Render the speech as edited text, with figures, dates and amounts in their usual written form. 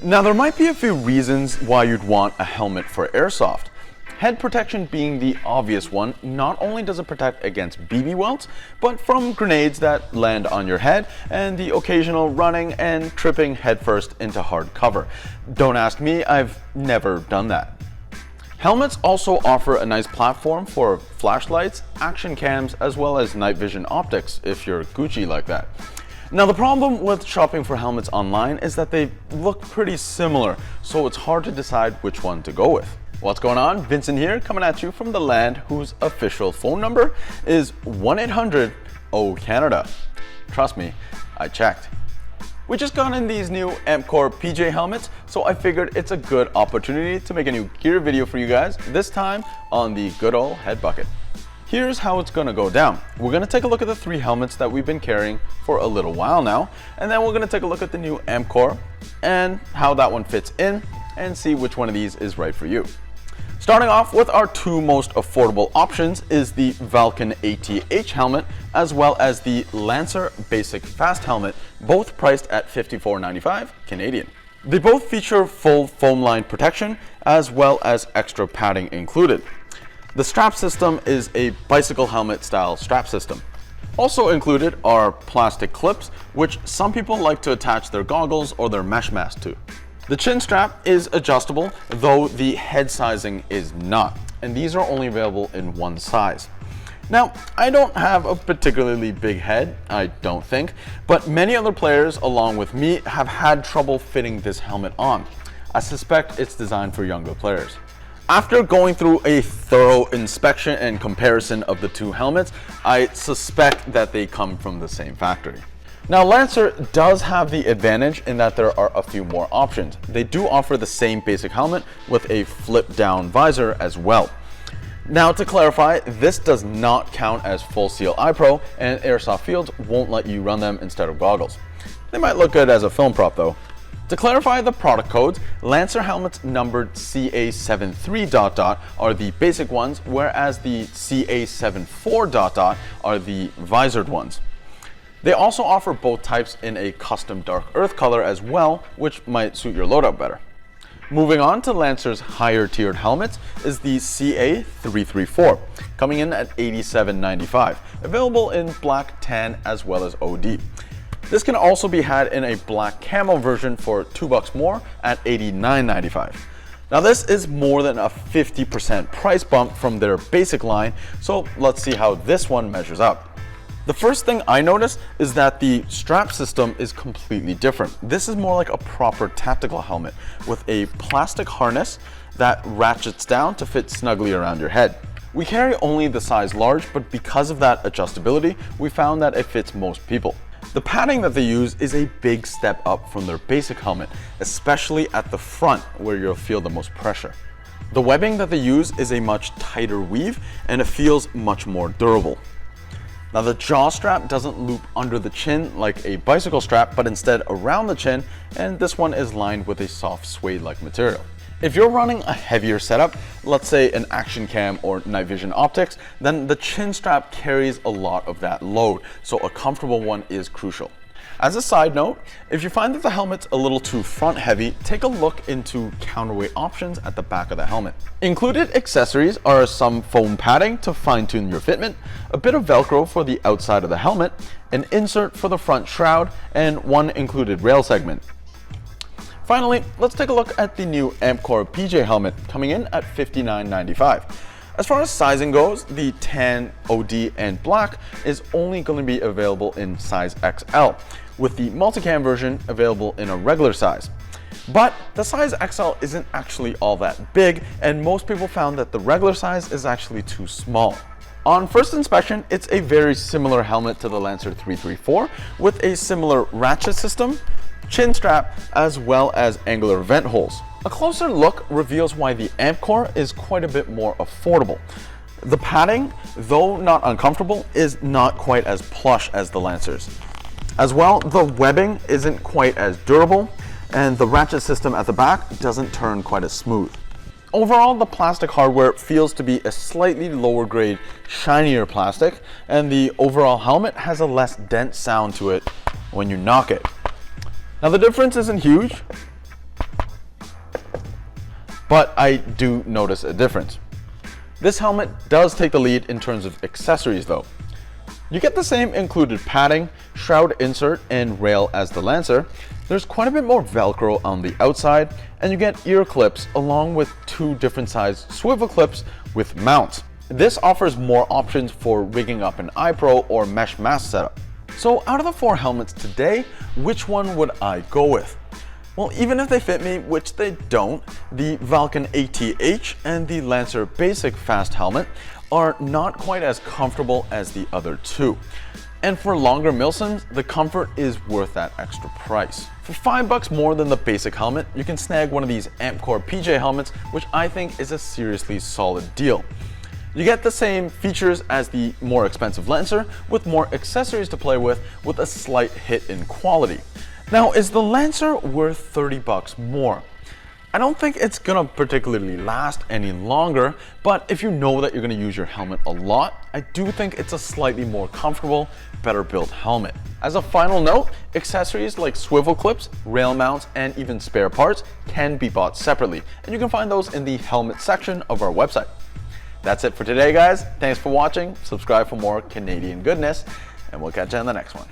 Now there might be a few reasons why you'd want a helmet for airsoft. Head protection being the obvious one. Not only does it protect against BB welts, but from grenades that land on your head and the occasional running and tripping headfirst into hard cover. Don't ask me, I've never done that. Helmets also offer a nice platform for flashlights, action cams, as well as night vision optics if you're Gucci like that. Now the problem with shopping for helmets online is that they look pretty similar, so it's hard to decide which one to go with. What's going on? Vincent here, coming at you from the land whose official phone number is 1-800-O-Canada. Trust me, I checked. We just got in these new Amcor PJ helmets, so I figured it's a good opportunity to make a new gear video for you guys, this time on the good old head bucket. Here's how it's gonna go down. We're gonna take a look at the three helmets that we've been carrying for a little while now, and then we're gonna take a look at the new Amcor and how that one fits in and see which one of these is right for you. Starting off with our two most affordable options is the Vulcan ATH helmet as well as the Lancer Basic Fast helmet, both priced at $54.95 Canadian. They both feature full foam line protection as well as extra padding included. The strap system is a bicycle helmet style strap system. Also included are plastic clips, which some people like to attach their goggles or their mesh mask to. The chin strap is adjustable, though the head sizing is not, and these are only available in one size. Now, I don't have a particularly big head, I don't think, but many other players along with me have had trouble fitting this helmet on. I suspect it's designed for younger players. After going through a thorough inspection and comparison of the two helmets, I suspect that they come from the same factory. Now Lancer does have the advantage in that there are a few more options. They do offer the same basic helmet with a flip down visor as well. Now to clarify, this does not count as full seal eye pro, and airsoft fields won't let you run them instead of goggles. They might look good as a film prop though. To clarify the product codes, Lancer helmets numbered CA73 ... are the basic ones, whereas the CA74 ... are the visored ones. They also offer both types in a custom dark earth color as well, which might suit your loadout better. Moving on to Lancer's higher tiered helmets is the CA334, coming in at $87.95, available in black, tan, as well as OD. This can also be had in a black camo version for $2 more at $89.95. Now this is more than a 50% price bump from their basic line, so let's see how this one measures up. The first thing I noticed is that the strap system is completely different. This is more like a proper tactical helmet with a plastic harness that ratchets down to fit snugly around your head. We carry only the size large, but because of that adjustability, we found that it fits most people. The padding that they use is a big step up from their basic helmet, especially at the front where you'll feel the most pressure. The webbing that they use is a much tighter weave and it feels much more durable. Now the jaw strap doesn't loop under the chin like a bicycle strap, but instead around the chin, and this one is lined with a soft suede-like material. If you're running a heavier setup, let's say an action cam or night vision optics, then the chin strap carries a lot of that load, so a comfortable one is crucial. As a side note, if you find that the helmet's a little too front heavy, take a look into counterweight options at the back of the helmet. Included accessories are some foam padding to fine-tune your fitment, a bit of Velcro for the outside of the helmet, an insert for the front shroud, and one included rail segment. Finally, let's take a look at the new Amcor PJ helmet, coming in at $59.95. As far as sizing goes, the tan, OD, and black is only going to be available in size XL, with the multicam version available in a regular size. But the size XL isn't actually all that big, and most people found that the regular size is actually too small. On first inspection, it's a very similar helmet to the Lancer 334 with a similar ratchet system, chin strap, as well as angular vent holes. A closer look reveals why the Amcor is quite a bit more affordable. The padding, though not uncomfortable, is not quite as plush as the Lancers. As well, the webbing isn't quite as durable, and the ratchet system at the back doesn't turn quite as smooth. Overall, the plastic hardware feels to be a slightly lower grade, shinier plastic, and the overall helmet has a less dense sound to it when you knock it. Now the difference isn't huge, but I do notice a difference. This helmet does take the lead in terms of accessories though. You get the same included padding, shroud insert, and rail as the Lancer. There's quite a bit more Velcro on the outside, and you get ear clips along with 2 different size swivel clips with mounts. This offers more options for rigging up an iPro or mesh mask setup. So out of the 4 helmets today, which one would I go with? Well, even if they fit me, which they don't, the Vulcan ATH and the Lancer Basic Fast Helmet are not quite as comfortable as the other 2. And for longer milsims, the comfort is worth that extra price. For $5 more than the basic helmet, you can snag one of these Amcor PJ helmets, which I think is a seriously solid deal. You get the same features as the more expensive Lancer, with more accessories to play with a slight hit in quality. Now, is the Lancer worth $30 more? I don't think it's gonna particularly last any longer, but if you know that you're gonna use your helmet a lot, I do think it's a slightly more comfortable, better built helmet. As a final note, accessories like swivel clips, rail mounts, and even spare parts can be bought separately, and you can find those in the helmet section of our website. That's it for today, guys. Thanks for watching. Subscribe for more Canadian goodness, and we'll catch you in the next one.